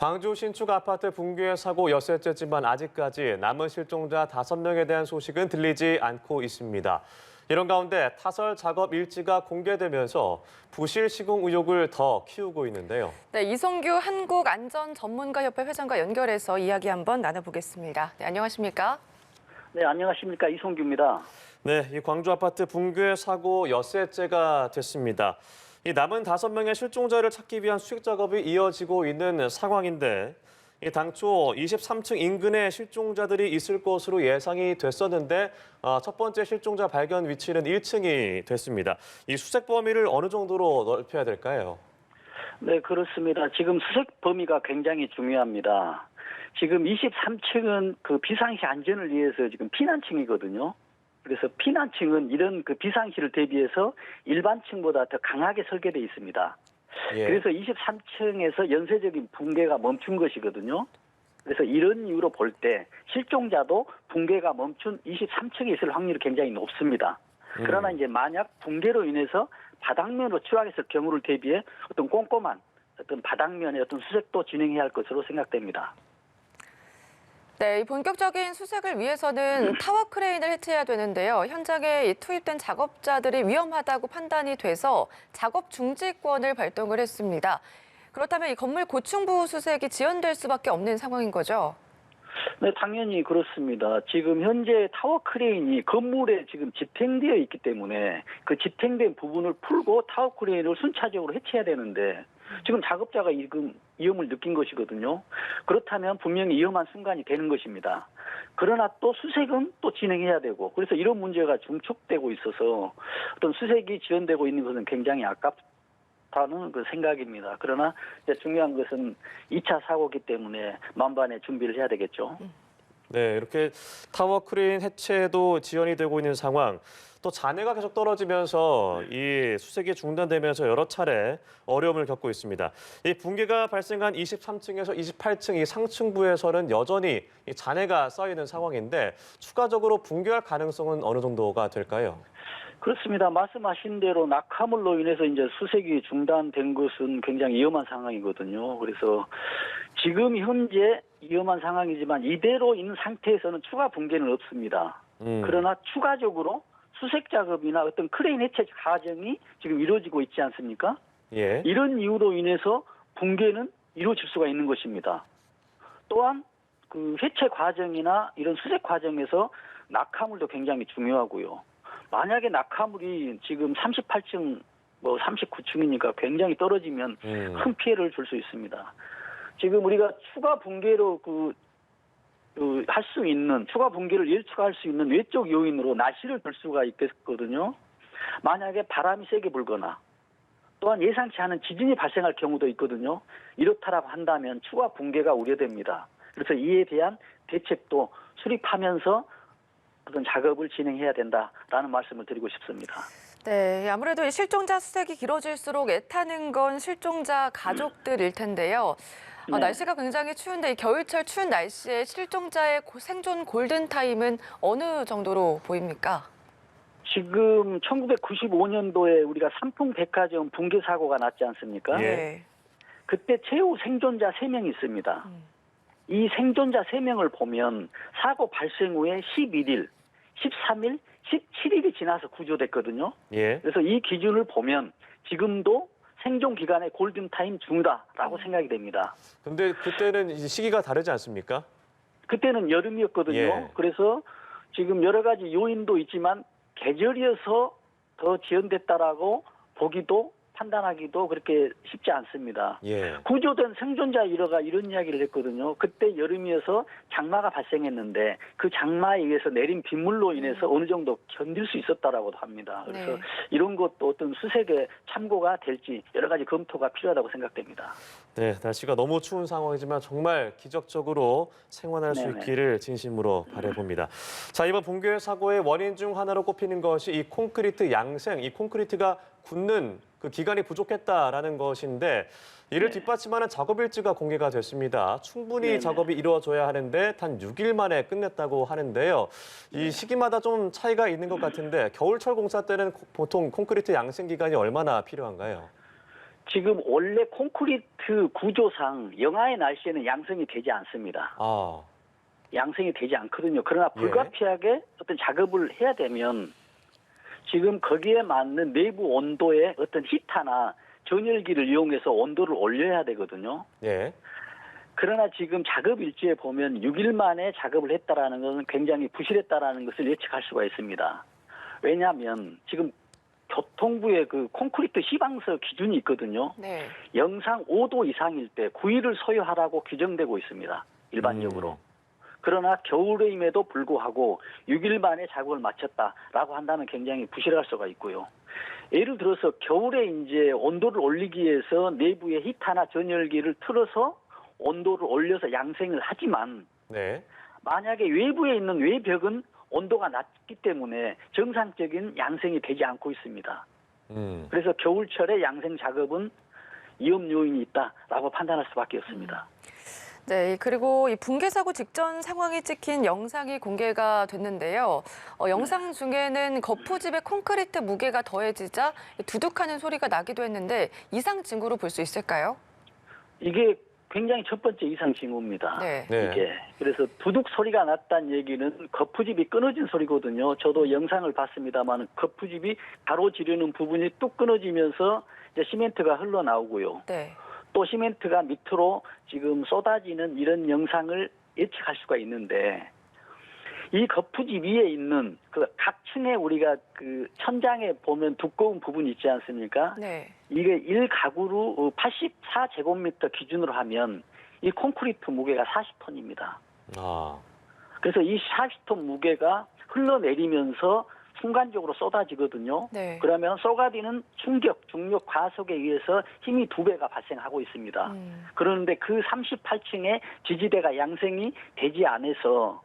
광주 신축 아파트 붕괴 사고 엿새째지만 아직까지 남은 실종자 5명에 대한 소식은 들리지 않고 있습니다. 이런 가운데 타설 작업 일지가 공개되면서 부실 시공 의혹을 더 키우고 있는데요. 네, 이성규 한국안전전문가협회 회장과 연결해서 이야기 한번 나눠보겠습니다. 네, 안녕하십니까? 네, 안녕하십니까. 이성규입니다. 네, 이 광주 아파트 붕괴 사고 엿새째가 됐습니다. 이 남은 5명의 실종자를 찾기 위한 수색 작업이 이어지고 있는 상황인데 당초 23층 인근에 실종자들이 있을 것으로 예상이 됐었는데 첫 번째 실종자 발견 위치는 1층이 됐습니다. 이 수색 범위를 어느 정도로 넓혀야 될까요? 네, 그렇습니다. 지금 수색 범위가 굉장히 중요합니다. 지금 23층은 그 비상시 안전을 위해서 지금 피난층이거든요. 그래서 피난층은 이런 그 비상시를 대비해서 일반층보다 더 강하게 설계되어 있습니다. 예. 그래서 23층에서 연쇄적인 붕괴가 멈춘 것이거든요. 그래서 이런 이유로 볼 때 실종자도 붕괴가 멈춘 23층에 있을 확률이 굉장히 높습니다. 그러나 이제 만약 붕괴로 인해서 바닥면으로 추락했을 경우를 대비해 어떤 꼼꼼한 어떤 바닥면의 어떤 수색도 진행해야 할 것으로 생각됩니다. 네, 이 본격적인 수색을 위해서는 타워 크레인을 해체해야 되는데요. 현장에 투입된 작업자들이 위험하다고 판단이 돼서 작업 중지권을 발동을 했습니다. 그렇다면 이 건물 고층부 수색이 지연될 수밖에 없는 상황인 거죠? 네, 당연히 그렇습니다. 지금 현재 타워 크레인이 건물에 지금 지탱되어 있기 때문에 그 지탱된 부분을 풀고 타워 크레인을 순차적으로 해체해야 되는데 지금 작업자가 지금 위험을 느낀 것이거든요. 그렇다면 분명히 위험한 순간이 되는 것입니다. 그러나 또 수색은 또 진행해야 되고 그래서 이런 문제가 중축되고 있어서 어떤 수색이 지연되고 있는 것은 굉장히 아깝다는 그 생각입니다. 그러나 이제 중요한 것은 2차 사고이기 때문에 만반의 준비를 해야 되겠죠. 네, 이렇게 타워 크레인 해체도 지연이 되고 있는 상황. 또 잔해가 계속 떨어지면서 이 수색이 중단되면서 여러 차례 어려움을 겪고 있습니다. 이 붕괴가 발생한 23층에서 28층 이 상층부에서는 여전히 이 잔해가 쌓이는 상황인데 추가적으로 붕괴할 가능성은 어느 정도가 될까요? 그렇습니다. 말씀하신 대로 낙하물로 인해서 이제 수색이 중단된 것은 굉장히 위험한 상황이거든요. 그래서 지금 현재 위험한 상황이지만 이대로 있는 상태에서는 추가 붕괴는 없습니다. 그러나 추가적으로 수색 작업이나 어떤 크레인 해체 과정이 지금 이루어지고 있지 않습니까? 예. 이런 이유로 인해서 붕괴는 이루어질 수가 있는 것입니다. 또한 그 해체 과정이나 이런 수색 과정에서 낙하물도 굉장히 중요하고요. 만약에 낙하물이 지금 38층, 39층이니까 굉장히 떨어지면 큰 피해를 줄 수 있습니다. 지금 우리가 추가 붕괴로 할 수 있는 추가 붕괴를 예측할 수 있는 외적 요인으로 날씨를 들 수가 있겠거든요. 만약에 바람이 세게 불거나 또한 예상치 않은 지진이 발생할 경우도 있거든요. 이렇다라고 한다면 추가 붕괴가 우려됩니다. 그래서 이에 대한 대책도 수립하면서 어떤 작업을 진행해야 된다라는 말씀을 드리고 싶습니다. 네, 아무래도 이 실종자 수색이 길어질수록 애타는 건 실종자 가족들일 텐데요. 네. 날씨가 굉장히 추운데 이 겨울철 추운 날씨에 실종자의 생존 골든타임은 어느 정도로 보입니까? 지금 1995년도에 우리가 삼풍백화점 붕괴 사고가 났지 않습니까? 네. 그때 최후 생존자 3명이 있습니다. 이 생존자 3명을 보면 사고 발생 후에 11일, 13일, 17일이 지나서 구조됐거든요. 예. 그래서 이 기준을 보면 지금도 생존 기간의 골든타임 중이다라고 생각이 됩니다. 근데 그때는 이제 시기가 다르지 않습니까? 그때는 여름이었거든요. 예. 그래서 지금 여러 가지 요인도 있지만 계절이어서 더 지연됐다라고 보기도 판단하기도 그렇게 쉽지 않습니다. 예. 구조된 생존자 일화가 이런 이야기를 했거든요. 그때 여름이어서 장마가 발생했는데 그 장마에 의해서 내린 빗물로 인해서 어느 정도 견딜 수 있었다라고도 합니다. 그래서 네. 이런 것도 어떤 수색에 참고가 될지 여러 가지 검토가 필요하다고 생각됩니다. 네, 날씨가 너무 추운 상황이지만 정말 기적적으로 생還할 수 네네. 있기를 진심으로 바라봅니다. 자, 이번 붕괴 사고의 원인 중 하나로 꼽히는 것이 이 콘크리트 양생, 이 콘크리트가 굳는 그 기간이 부족했다라는 것인데 이를 뒷받침하는 작업 일지가 공개가 됐습니다. 충분히 네네. 작업이 이루어져야 하는데 단 6일 만에 끝냈다고 하는데요. 이 시기마다 좀 차이가 있는 것 같은데 겨울철 공사 때는 보통 콘크리트 양생 기간이 얼마나 필요한가요? 지금 원래 콘크리트 구조상 영하의 날씨에는 양성이 되지 않습니다. 아, 양성이 되지 않거든요. 그러나 불가피하게 어떤 작업을 해야 되면 지금 거기에 맞는 내부 온도의 어떤 히터나 전열기를 이용해서 온도를 올려야 되거든요. 예. 그러나 지금 작업 일지에 보면 6일 만에 작업을 했다라는 것은 굉장히 부실했다라는 것을 예측할 수가 있습니다. 왜냐하면 지금 교통부의 그 콘크리트 시방서 기준이 있거든요. 네. 영상 5도 이상일 때 9일을 소요하라고 규정되고 있습니다. 일반적으로. 그러나 겨울임에도 불구하고 6일 만에 작업을 마쳤다라고 한다면 굉장히 부실할 수가 있고요. 예를 들어서 겨울에 이제 온도를 올리기 위해서 내부에 히터나 전열기를 틀어서 온도를 올려서 양생을 하지만 네. 만약에 외부에 있는 외벽은 온도가 낮기 때문에 정상적인 양생이 되지 않고 있습니다. 그래서 겨울철에 양생 작업은 위험 요인이 있다라고 판단할 수밖에 없습니다. 네, 그리고 이 붕괴 사고 직전 상황이 찍힌 영상이 공개가 됐는데요. 영상 중에는 거푸집에 콘크리트 무게가 더해지자 두둑하는 소리가 나기도 했는데 이상 징후로 볼 수 있을까요? 이게 굉장히 첫 번째 이상 징후입니다. 네. 네. 이게 그래서 두둑 소리가 났다는 얘기는 거푸집이 끊어진 소리거든요. 저도 영상을 봤습니다만 거푸집이 가로지르는 부분이 뚝 끊어지면서 이제 시멘트가 흘러나오고요. 네. 또 시멘트가 밑으로 지금 쏟아지는 이런 영상을 예측할 수가 있는데 이 거푸집 위에 있는 그 각 층에 우리가 그 천장에 보면 두꺼운 부분이 있지 않습니까? 네. 이게 1가구로 84제곱미터 기준으로 하면 이 콘크리트 무게가 40톤입니다. 아, 그래서 이 40톤 무게가 흘러내리면서 순간적으로 쏟아지거든요. 네. 그러면 쏟아지는 충격, 중력, 과속에 의해서 힘이 2배가 발생하고 있습니다. 그런데 그 38층의 지지대가 양생이 되지 않아서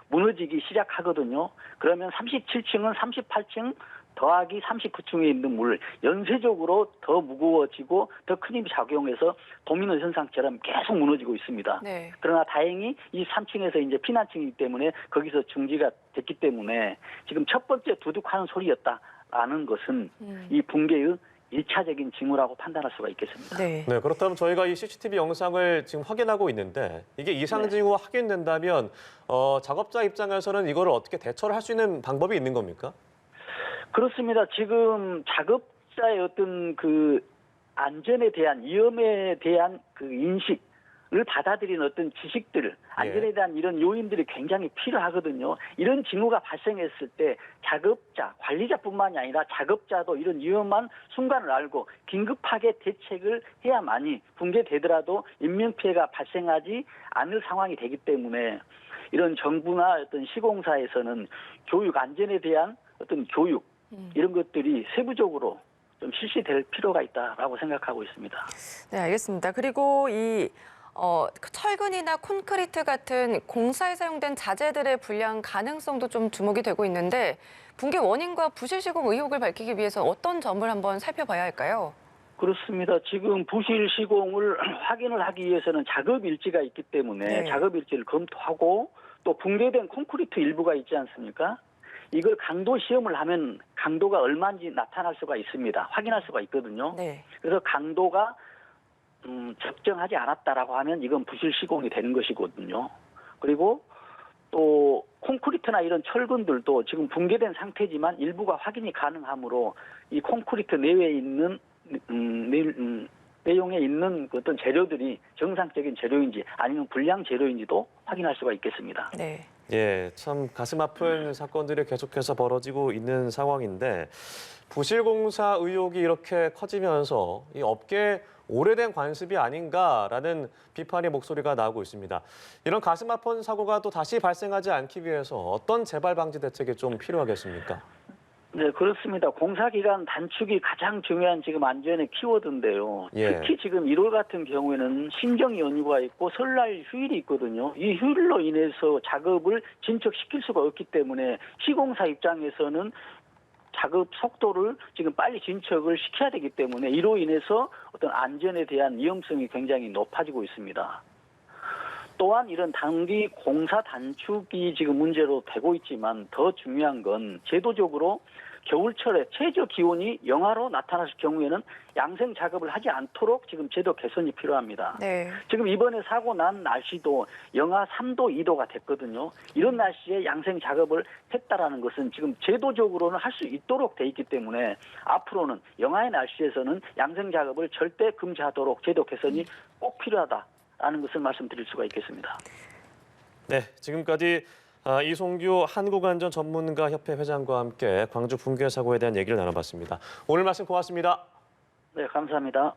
무너지기 시작하거든요. 그러면 37층은 38층 더하기 39층에 있는 물, 연쇄적으로 더 무거워지고 더 큰 힘이 작용해서 도미노 현상처럼 계속 무너지고 있습니다. 네. 그러나 다행히 이 3층에서 이제 피난층이기 때문에 거기서 중지가 됐기 때문에 지금 첫 번째 두둑하는 소리였다라는 것은 이 붕괴의 1차적인 징후라고 판단할 수가 있겠습니다. 네. 네. 그렇다면 저희가 이 CCTV 영상을 지금 확인하고 있는데 이게 이상 징후가 확인된다면 작업자 입장에서는 이거를 어떻게 대처를 할 수 있는 방법이 있는 겁니까? 그렇습니다. 지금 작업자의 어떤 그 안전에 대한 위험에 대한 그 인식을 받아들이는 어떤 지식들, 안전에 대한 이런 요인들이 굉장히 필요하거든요. 이런 징후가 발생했을 때 작업자, 관리자뿐만이 아니라 작업자도 이런 위험한 순간을 알고 긴급하게 대책을 해야만이 붕괴되더라도 인명피해가 발생하지 않을 상황이 되기 때문에 이런 정부나 어떤 시공사에서는 교육, 안전에 대한 어떤 교육, 이런 것들이 세부적으로 좀 실시될 필요가 있다라고 생각하고 있습니다. 네, 알겠습니다. 그리고 이 철근이나 콘크리트 같은 공사에 사용된 자재들의 불량 가능성도 좀 주목이 되고 있는데 붕괴 원인과 부실 시공 의혹을 밝히기 위해서 어떤 점을 한번 살펴봐야 할까요? 그렇습니다. 지금 부실 시공을 확인을 하기 위해서는 작업 일지가 있기 때문에 네. 작업 일지를 검토하고 또 붕괴된 콘크리트 일부가 있지 않습니까? 이걸 강도 시험을 하면 강도가 얼마인지 나타날 수가 있습니다. 확인할 수가 있거든요. 네. 그래서 강도가 적정하지 않았다라고 하면 이건 부실 시공이 되는 것이거든요. 그리고 또 콘크리트나 이런 철근들도 지금 붕괴된 상태지만 일부가 확인이 가능하므로 이 콘크리트 내외에 있는 내용에 있는 어떤 재료들이 정상적인 재료인지 아니면 불량 재료인지도 확인할 수가 있겠습니다. 네. 예, 참 가슴 아픈 사건들이 계속해서 벌어지고 있는 상황인데 부실공사 의혹이 이렇게 커지면서 이 업계에 오래된 관습이 아닌가라는 비판의 목소리가 나오고 있습니다. 이런 가슴 아픈 사고가 또 다시 발생하지 않기 위해서 어떤 재발 방지 대책이 좀 필요하겠습니까? 네, 그렇습니다. 공사기간 단축이 가장 중요한 지금 안전의 키워드인데요. 예. 특히 지금 1월 같은 경우에는 신정 연휴가 있고 설날 휴일이 있거든요. 이 휴일로 인해서 작업을 진척시킬 수가 없기 때문에 시공사 입장에서는 작업 속도를 지금 빨리 진척을 시켜야 되기 때문에 이로 인해서 어떤 안전에 대한 위험성이 굉장히 높아지고 있습니다. 또한 이런 단기 공사 단축이 지금 문제로 되고 있지만 더 중요한 건 제도적으로 겨울철에 최저 기온이 영하로 나타났을 경우에는 양생 작업을 하지 않도록 지금 제도 개선이 필요합니다. 네. 지금 이번에 사고 난 날씨도 영하 3도, 2도가 됐거든요. 이런 날씨에 양생 작업을 했다라는 것은 지금 제도적으로는 할 수 있도록 돼 있기 때문에 앞으로는 영하의 날씨에서는 양생 작업을 절대 금지하도록 제도 개선이 꼭 필요하다라는 것을 말씀드릴 수가 있겠습니다. 네, 지금까지 이송규 한국안전전문가협회 회장과 함께 광주 붕괴 사고에 대한 얘기를 나눠봤습니다. 오늘 말씀 고맙습니다. 네, 감사합니다.